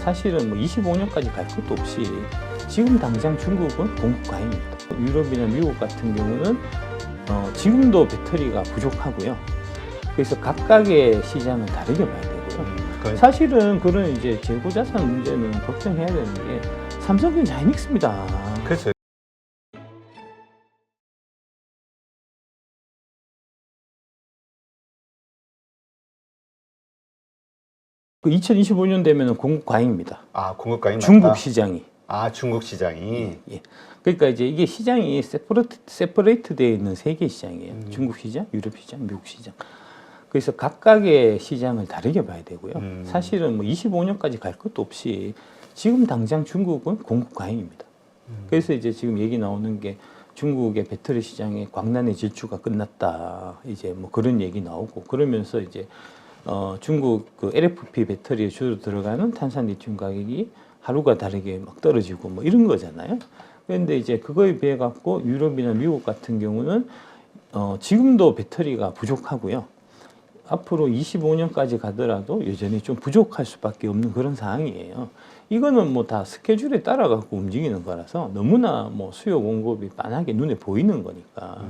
사실은 뭐 25년까지 갈 것도 없이 지금 당장 중국은 공급 과잉입니다. 유럽이나 미국 같은 경우는 지금도 배터리가 부족하고요. 그래서 각각의 시장을 다르게 봐야 되고요. 사실은 그런 이제 재고 자산 문제는 걱정해야 되는 게 삼성전자 하이닉스입니다. 그렇죠. 그 2025년 되면 공급 과잉입니다. 아, 공급 과잉 중국 맞다. 시장이. 아, 중국 시장이. 예. 그러니까 이제 이게 시장이 세퍼레이트 되어 있는 세 개 시장이에요. 중국 시장, 유럽 시장, 미국 시장. 그래서 각각의 시장을 다르게 봐야 되고요. 사실은 뭐 25년까지 갈 것도 없이 지금 당장 중국은 공급 과잉입니다. 그래서 이제 지금 얘기 나오는 게 중국의 배터리 시장의 광란의 질주가 끝났다. 이제 뭐 그런 얘기 나오고 그러면서 이제 중국 그 LFP 배터리에 주로 들어가는 탄산 리튬 가격이 하루가 다르게 막 떨어지고 뭐 이런 거잖아요. 그런데 이제 그거에 비해 갖고 유럽이나 미국 같은 경우는 지금도 배터리가 부족하고요. 앞으로 25년까지 가더라도 여전히 좀 부족할 수밖에 없는 그런 상황이에요. 이거는 뭐 다 스케줄에 따라 갖고 움직이는 거라서 너무나 뭐 수요 공급이 빤하게 눈에 보이는 거니까.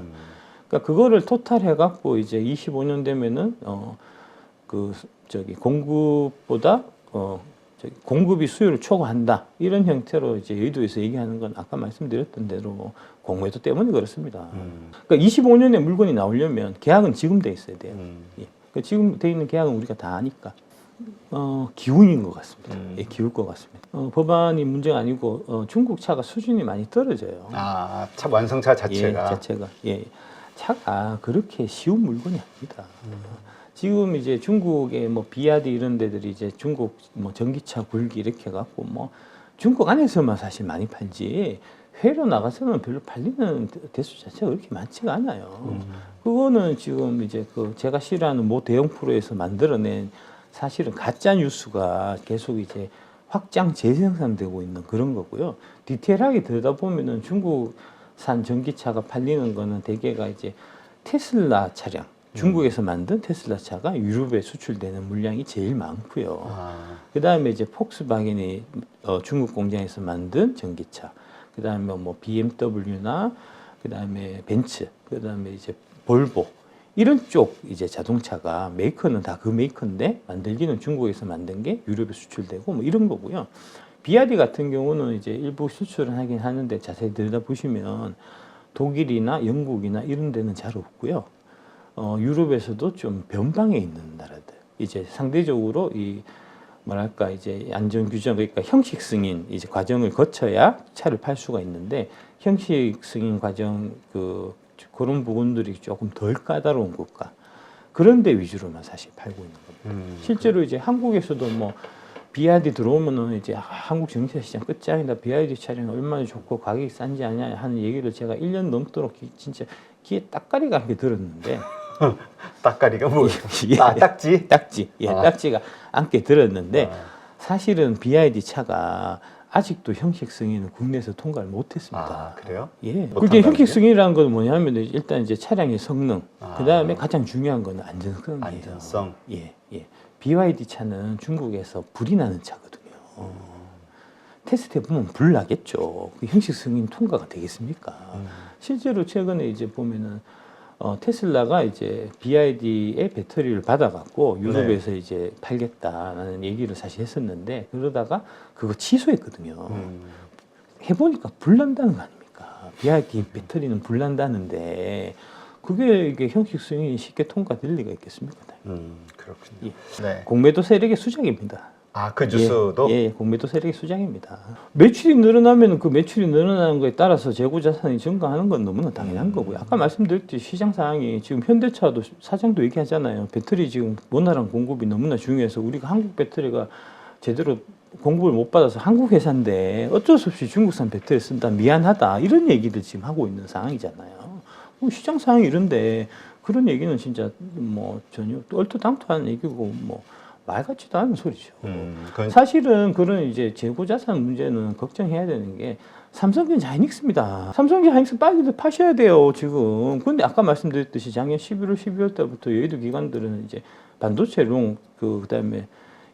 그러니까 그거를 토탈 해갖고 이제 25년 되면은 공급보다 공급이 수요를 초과한다 이런 형태로 이제 여의도에서 얘기하는 건 아까 말씀드렸던 대로 공매도 때문에 그렇습니다. 그러니까 25년에 물건이 나오려면 계약은 지금 돼 있어야 돼요. 예. 그러니까 지금 돼 있는 계약은 우리가 다 아니까 기운인 것 같습니다. 예, 기울 것 같습니다. 법안이 문제가 아니고 중국 차가 수준이 많이 떨어져요. 아, 차 완성차 자체가. 예, 자체가 차가 그렇게 쉬운 물건이 아닙니다. 지금 이제 중국의 뭐 비아디 이런 데들이 이제 중국 뭐 전기차 굴기 이렇게 해갖고 뭐 중국 안에서만 사실 많이 팔지 해외로 나가서는 별로 팔리는 대수 자체가 그렇게 많지가 않아요. 그거는 지금 이제 그 제가 싫어하는 모 대형 프로에서 만들어낸 사실은 가짜 뉴스가 계속 이제 확장 재생산되고 있는 그런 거고요. 디테일하게 들여다보면은 중국산 전기차가 팔리는 거는 대개가 이제 테슬라 차량. 중국에서 만든 테슬라 차가 유럽에 수출되는 물량이 제일 많고요. 그 다음에 이제 폭스바겐이 중국 공장에서 만든 전기차, 그 다음에 뭐 BMW나 그 다음에 벤츠, 그 다음에 이제 볼보 이런 쪽 이제 자동차가 메이커는 다 그 메이커인데 만들기는 중국에서 만든 게 유럽에 수출되고 뭐 이런 거고요. 비아디 같은 경우는 이제 일부 수출을 하긴 하는데 자세히 들여다보시면 독일이나 영국이나 이런 데는 잘 없고요. 유럽에서도 좀 변방에 있는 나라들, 이제 상대적으로 이 뭐랄까 이제 안전 규정 그러니까 형식 승인 이제 과정을 거쳐야 차를 팔 수가 있는데 형식 승인 과정 그런 부분들이 조금 덜 까다로운 국가 그런 데 위주로만 사실 팔고 있는 겁니다. 실제로 이제 한국에서도 뭐 비아디 들어오면은 이제 한국 전기차 시장 끝장이다. 비아디 차량이 얼마나 좋고 가격이 싼지 아냐 하는 얘기를 제가 1년 넘도록 진짜 귀에 딱가리가 함께 들었는데. 딱가리가 뭐예요? 예, 딱지? 딱지. 예, 딱지가 함께 들었는데 사실은 BYD 차가 아직도 형식 승인을 국내에서 통과를 못했습니다. 아, 그래요? 예. 그게 형식 승인이라는 건 뭐냐면 일단 이제 차량의 성능, 그 다음에 가장 중요한 거는 안전성이에요. 안전성. 예. BYD 차는 중국에서 불이 나는 차거든요. 테스트해 보면 불 나겠죠. 그 형식 승인 통과가 되겠습니까? 실제로 최근에 이제 보면은 테슬라가 이제 BYD의 배터리를 받아갖고 유럽에서 이제 팔겠다라는 얘기를 사실 했었는데 그러다가 그거 취소했거든요. 해보니까 불난다는 거 아닙니까? BYD 배터리는 불난다는데 그게 이게 형식 승인이 쉽게 통과될 리가 있겠습니까? 그렇군요. 예. 네. 공매도 세력의 수작입니다. 아, 그 뉴스도? 예, 공매도 세력의 수작입니다. 매출이 늘어나면 그 매출이 늘어나는 거에 따라서 재고 자산이 증가하는 건 너무나 당연한 거고요. 아까 말씀드렸듯이 시장 상황이 지금 현대차도 사장도 얘기하잖아요. 배터리 지금 원활한 공급이 너무나 중요해서 우리가 한국 배터리가 제대로 공급을 못 받아서 한국 회사인데 어쩔 수 없이 중국산 배터리 쓴다 미안하다 이런 얘기들 지금 하고 있는 상황이잖아요. 시장 상황이 이런데 그런 얘기는 진짜 뭐 전혀 얼토당토한 얘기고 뭐 말 같지도 않은 소리죠. 사실은 그런 이제 재고 자산 문제는 걱정해야 되는 게 삼성전자 하이닉스입니다. 삼성전자 하이닉스 빨리 파셔야 돼요, 지금. 근데 아까 말씀드렸듯이 작년 11월, 12월 달부터 여의도 기관들은 이제 반도체 롱, 그다음에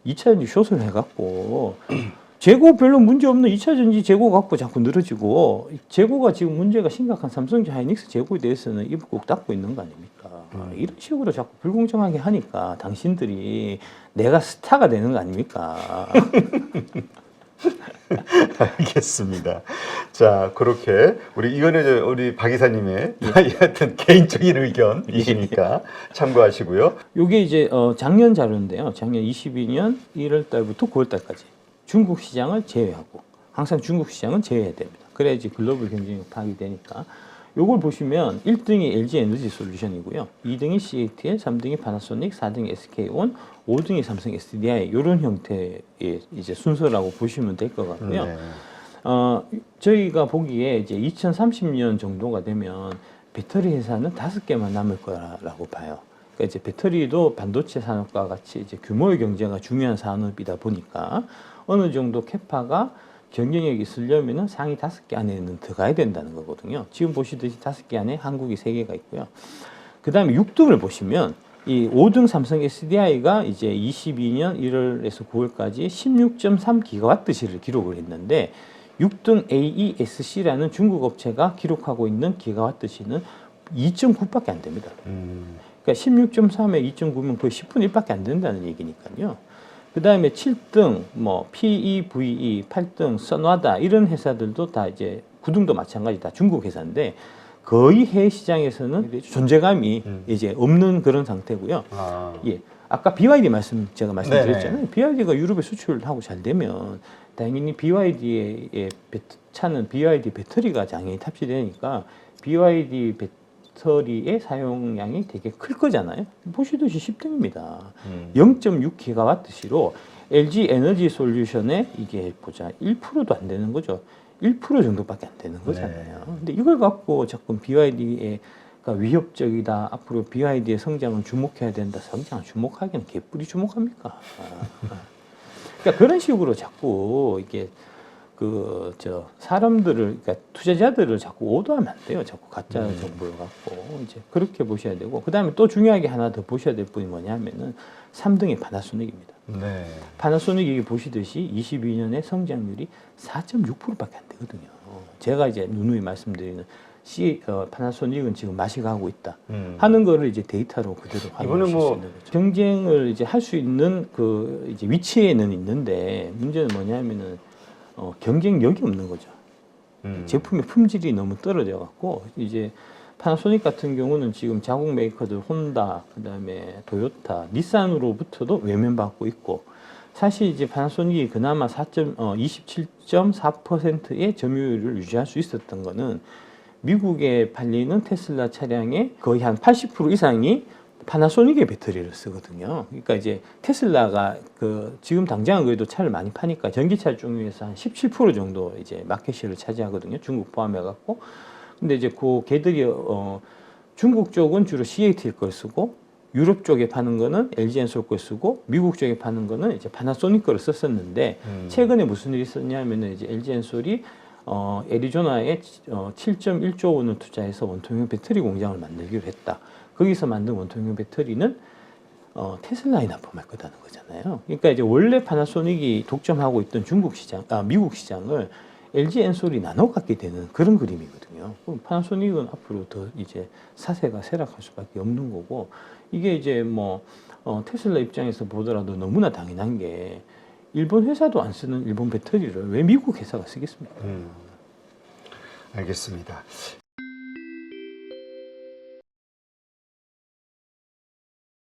2차전지 숏을 해갖고 재고 별로 문제 없는 2차 전지 재고 갖고 자꾸 늘어지고 재고가 지금 문제가 심각한 삼성전자 하이닉스 재고에 대해서는 입을 꼭 닫고 있는 거 아닙니까? 이런 식으로 자꾸 불공정하게 하니까 당신들이 내가 스타가 되는 거 아닙니까? 알겠습니다. 자, 그렇게 우리 박 이사님의 하여튼 개인적인 의견이시니까 참고하시고요. 요게 이제 작년 자료인데요. 작년 22년 1월 달부터 9월 달까지 중국 시장을 제외하고 항상 중국 시장은 제외해야 됩니다. 그래야지 글로벌 경쟁력 파악이 되니까. 요걸 보시면 1등이 LG 에너지 솔루션이고요. 2등이 CATL, 3등이 파나소닉, 4등이 SK온, 5등이 삼성 SDI 이런 형태의 이제 순서라고 보시면 될 것 같고요. 네. 저희가 보기에 이제 2030년 정도가 되면 배터리 회사는 5개만 남을 거라고 봐요. 그러니까 이제 배터리도 반도체 산업과 같이 이제 규모의 경제가 중요한 산업이다 보니까 어느 정도 캐파가 경쟁력이 있으려면은 상위 5개 안에는 들어가야 된다는 거거든요. 지금 보시듯이 5개 안에 한국이 3개가 있고요. 그 다음에 6등을 보시면 이 5등 삼성 SDI가 이제 22년 1월에서 9월까지 16.3기가와트시를 기록을 했는데 6등 AESC라는 중국 업체가 기록하고 있는 기가와트시는 2.9밖에 안 됩니다. 그러니까 16.3에 2.9면 거의 10분의 1밖에 안 된다는 얘기니까요. 그 다음에 7등, 뭐, PEVE, 8등, 선와다, 이런 회사들도 다 이제 9등도 마찬가지 다 중국 회사인데 거의 해외 시장에서는 존재감이 이제 없는 그런 상태고요. 예. 아까 BYD 제가 말씀드렸잖아요. BYD가 유럽에 수출하고 잘 되면 당연히 BYD의 차는 BYD 배터리가 당연히 탑재되니까 BYD 배터리의 사용량이 되게 클 거잖아요. 보시듯이 10등입니다. 0.6기가와트시로 LG 에너지 솔루션에 이게 보자 1%도 안 되는 거죠. 1% 정도밖에 안 되는 거잖아요. 근데 이걸 갖고 자꾸 BYD의 위협적이다. 앞으로 BYD의 성장은 주목해야 된다. 성장을 주목하기는 개뿔이 주목합니까? 그러니까 그런 식으로 자꾸 이게 사람들을, 그러니까 투자자들을 자꾸 오도하면 안 돼요. 자꾸 가짜 정보를 갖고. 이제 그렇게 보셔야 되고. 그 다음에 또 중요하게 하나 더 보셔야 될 분이 뭐냐면은 3등이 파나소닉입니다. 네. 파나소닉이 보시듯이 22년에 성장률이 4.6%밖에 안 되거든요. 제가 이제 누누이 말씀드리는 파나소닉은 지금 맛이 가고 있다 하는 거를 이제 데이터로 그대로 확인하실 수 있는 거죠. 경쟁을 이제 할 수 있는 이제 위치에는 있는데 문제는 뭐냐면은 경쟁력이 없는 거죠. 제품의 품질이 너무 떨어져 갖고 이제 파나소닉 같은 경우는 지금 자국 메이커들 혼다, 그다음에 도요타, 닛산으로부터도 외면받고 있고 사실 이제 파나소닉이 그나마 27.4%의 점유율을 유지할 수 있었던 거는 미국에 팔리는 테슬라 차량의 거의 한 80% 이상이 파나소닉의 배터리를 쓰거든요. 그러니까 이제 테슬라가 지금 당장은 그래도 차를 많이 파니까 전기차 중에서 한 17% 정도 이제 마켓시를 차지하거든요. 중국 포함해 갖고. 근데 이제 걔들이 중국 쪽은 주로 CATL 걸 쓰고 유럽 쪽에 파는 거는 LG 엔솔 걸 쓰고 미국 쪽에 파는 거는 이제 파나소닉 거를 썼었는데 최근에 무슨 일이 있었냐면은 이제 LG 엔솔이 애리조나에 7.1조 원을 투자해서 원통형 배터리 공장을 만들기로 했다. 거기서 만든 원통형 배터리는 테슬라에 납품할 거다는 거잖아요. 그러니까 이제 원래 파나소닉이 독점하고 있던 미국 시장을 LG 엔솔이 나눠 갖게 되는 그런 그림이거든요. 그럼 파나소닉은 앞으로 더 이제 사세가 쇠락할 수밖에 없는 거고 이게 이제 테슬라 입장에서 보더라도 너무나 당연한 게 일본 회사도 안 쓰는 일본 배터리를 왜 미국 회사가 쓰겠습니까? 알겠습니다.